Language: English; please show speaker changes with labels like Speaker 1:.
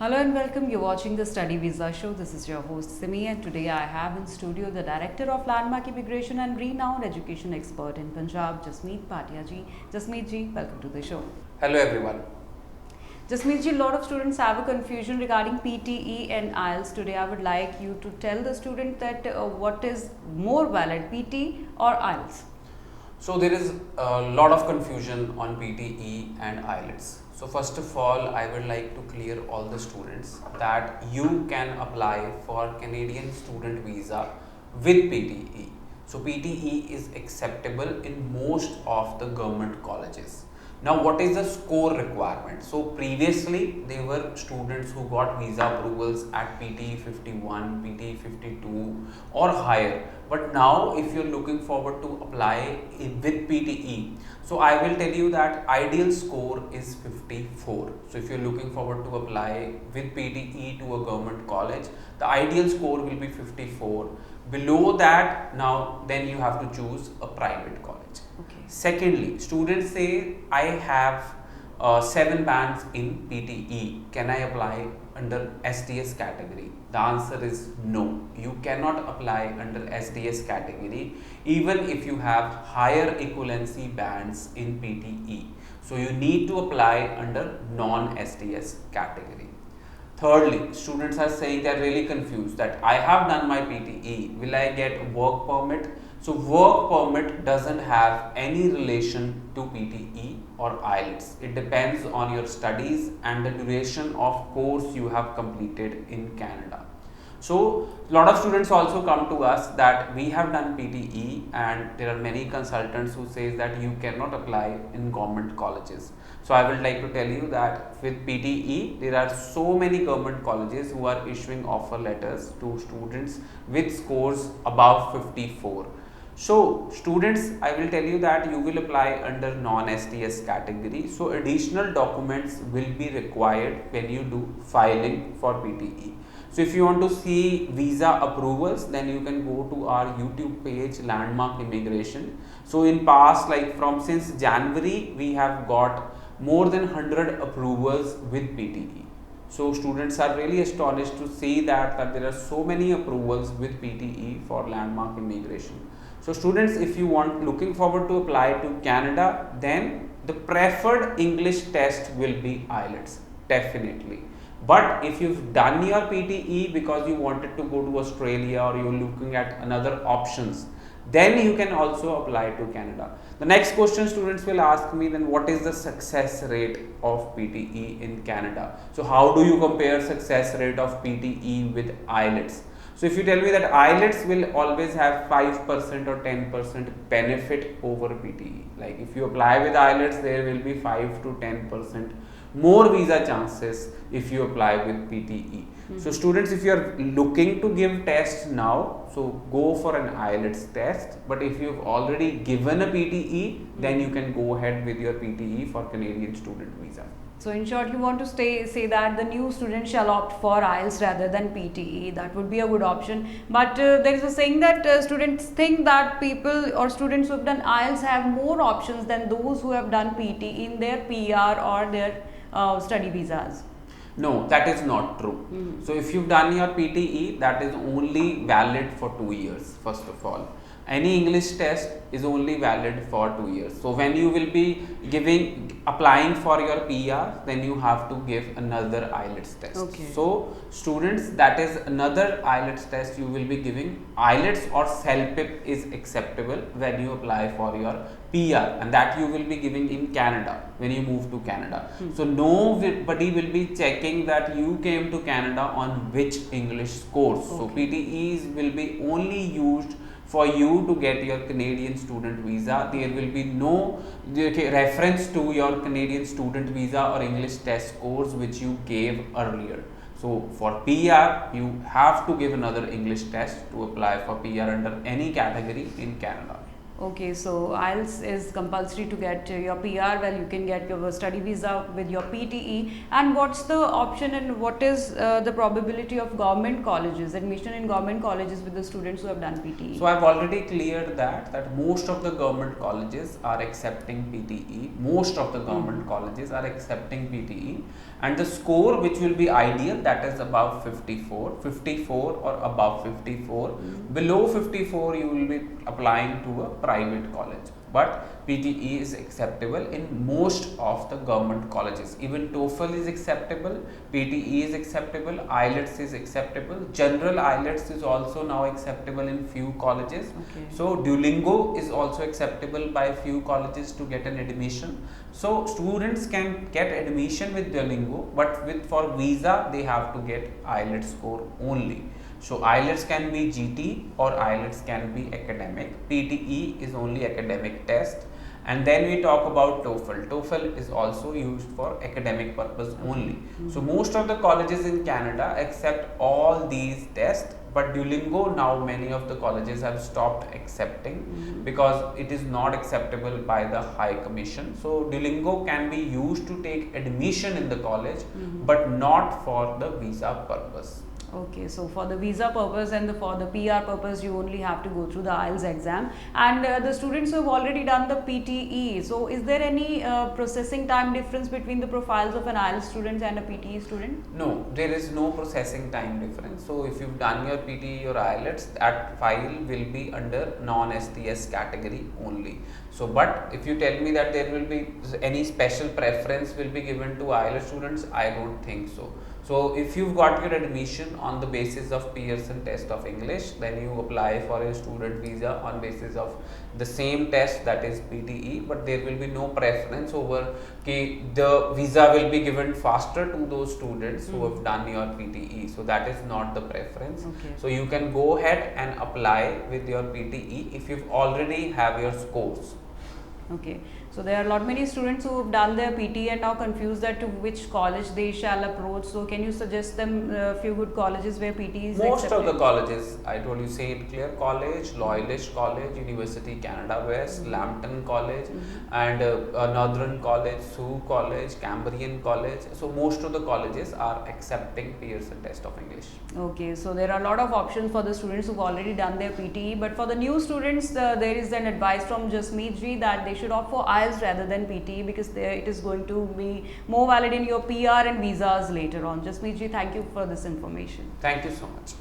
Speaker 1: Hello and welcome. You're watching the Study Visa Show. This is your host Simi, and today I have in studio the Director of Landmark Immigration and renowned education expert in Punjab, Jasmeet Bhatia ji. Jasmeet ji, welcome to the show.
Speaker 2: Hello everyone.
Speaker 1: Jasmeet ji, a lot of students have a confusion regarding PTE and IELTS. Today I would like you to tell the student that what is more valid, PTE or IELTS?
Speaker 2: So there is a lot of confusion on PTE and IELTS. So first of all, I would like to clear all the students that you can apply for Canadian student visa with PTE. So PTE is acceptable in most of the government colleges. Now what is the score requirement? So previously there were students who got visa approvals at PTE 51, PTE 52 or higher. But now if you're looking forward to apply with PTE, so I will tell you that ideal score is 54. So if you're looking forward to apply with PTE to a government college, the ideal score will be 54. Below that, now then you have to choose a private college.
Speaker 1: Okay.
Speaker 2: Secondly, students say I have 7 bands in PTE. Can I apply under SDS category? The answer is no. You cannot apply under SDS category even if you have higher equivalency bands in PTE. So you need to apply under non-SDS category. Thirdly, students are saying they are really confused that I have done my PTE, will I get work permit? So work permit doesn't have any relation to PTE or IELTS. It depends on your studies and the duration of course you have completed in Canada. So a lot of students also come to us that we have done PTE and there are many consultants who say that you cannot apply in government colleges. So I would like to tell you that with PTE there are so many government colleges who are issuing offer letters to students with scores above 54. So students, I will tell you that you will apply under non-SDS category. So additional documents will be required when you do filing for PTE. So if you want to see visa approvals, then you can go to our YouTube page Landmark Immigration. So in past, like since January, we have got more than 100 approvals with PTE. So students are really astonished to see that there are so many approvals with PTE for Landmark Immigration. So students, if you want looking forward to apply to Canada, then the preferred English test will be IELTS, definitely. But if you've done your PTE because you wanted to go to Australia or you're looking at another options, then you can also apply to Canada. The next question students will ask me, then what is the success rate of PTE in Canada? So how do you compare success rate of PTE with IELTS? So if you tell me that IELTS will always have 5% or 10% benefit over PTE, like if you apply with IELTS, there will be 5 to 10% more visa chances if you apply with PTE. So students, if you are looking to give test now, so go for an IELTS test. But if you've already given a PTE, then you can go ahead with your PTE for Canadian student visa.
Speaker 1: So in short, you want to say that the new student shall opt for IELTS rather than PTE. That would be a good option. But there is a saying that students think that people or students who have done IELTS have more options than those who have done PTE in their PR or their study visas.
Speaker 2: No, that is not true. So if you've done your PTE, that is only valid for 2 years, first of all. Any English test is only valid for 2 years. So when you will be applying for your PR, then you have to give another IELTS test.
Speaker 1: Okay.
Speaker 2: So students, that is another IELTS test you will be giving. IELTS or CELPIP is acceptable when you apply for your PR, and that you will be giving in Canada when you move to Canada. So nobody will be checking that you came to Canada on which English course. So PTEs will be only used for you to get your Canadian student visa. There will be no reference to your Canadian student visa or English test scores which you gave earlier. So for PR, you have to give another English test to apply for PR under any category in Canada.
Speaker 1: Okay, so IELTS is compulsory to get your PR. Well, you can get your study visa with your PTE. And what's the option and what is the probability of government colleges, admission in government colleges with the students who have done PTE?
Speaker 2: So I've already cleared that most of the government colleges are accepting PTE. Most of the government colleges are accepting PTE, and the score which will be ideal, that is above 54 or above 54. Below 54 you will be applying to a private college, but PTE is acceptable in most of the government colleges. Even TOEFL is acceptable, PTE is acceptable, IELTS is acceptable, general IELTS is also now acceptable in few colleges.
Speaker 1: Okay.
Speaker 2: So Duolingo is also acceptable by few colleges to get an admission. So students can get admission with Duolingo, but for visa they have to get IELTS score only. So IELTS can be GT or IELTS can be academic. PTE is only academic test. And then we talk about TOEFL. TOEFL is also used for academic purpose only. So most of the colleges in Canada accept all these tests, but Duolingo now many of the colleges have stopped accepting because it is not acceptable by the High Commission. So Duolingo can be used to take admission in the college, but not for the visa purpose.
Speaker 1: Okay, so for the visa purpose and for the PR purpose, you only have to go through the IELTS exam. And the students who have already done the PTE, so is there any processing time difference between the profiles of an IELTS student and a PTE student?
Speaker 2: No, there is no processing time difference. So if you've done your PTE or IELTS, that file will be under non-STS category only. So, but if you tell me that there will be any special preference will be given to IELTS students, I don't think so. So if you've got your admission on the basis of Pearson test of English, then you apply for a student visa on basis of the same test, that is PTE, but there will be no preference over the visa will be given faster to those students who have done your PTE. So that is not the preference.
Speaker 1: Okay.
Speaker 2: So you can go ahead and apply with your PTE if you already have your scores.
Speaker 1: Okay, so there are a lot many students who have done their PT and now confused that to which college they shall approach. So can you suggest them a few good colleges where PT is
Speaker 2: Most
Speaker 1: accepted?
Speaker 2: of the colleges, I told you, St. Clair College, Loyalist College, University Canada West, Lambton College, and Northern College, Sioux College, Cambrian College. So most of the colleges are accepting Pearson test of English.
Speaker 1: Okay, so there are a lot of options for the students who've already done their PTE, but for the new students, there is an advice from Jasmeet ji that they should opt for IELTS rather than PTE because it is going to be more valid in your PR and visas later on. Jasmeet ji, thank you for this information.
Speaker 2: Thank you so much.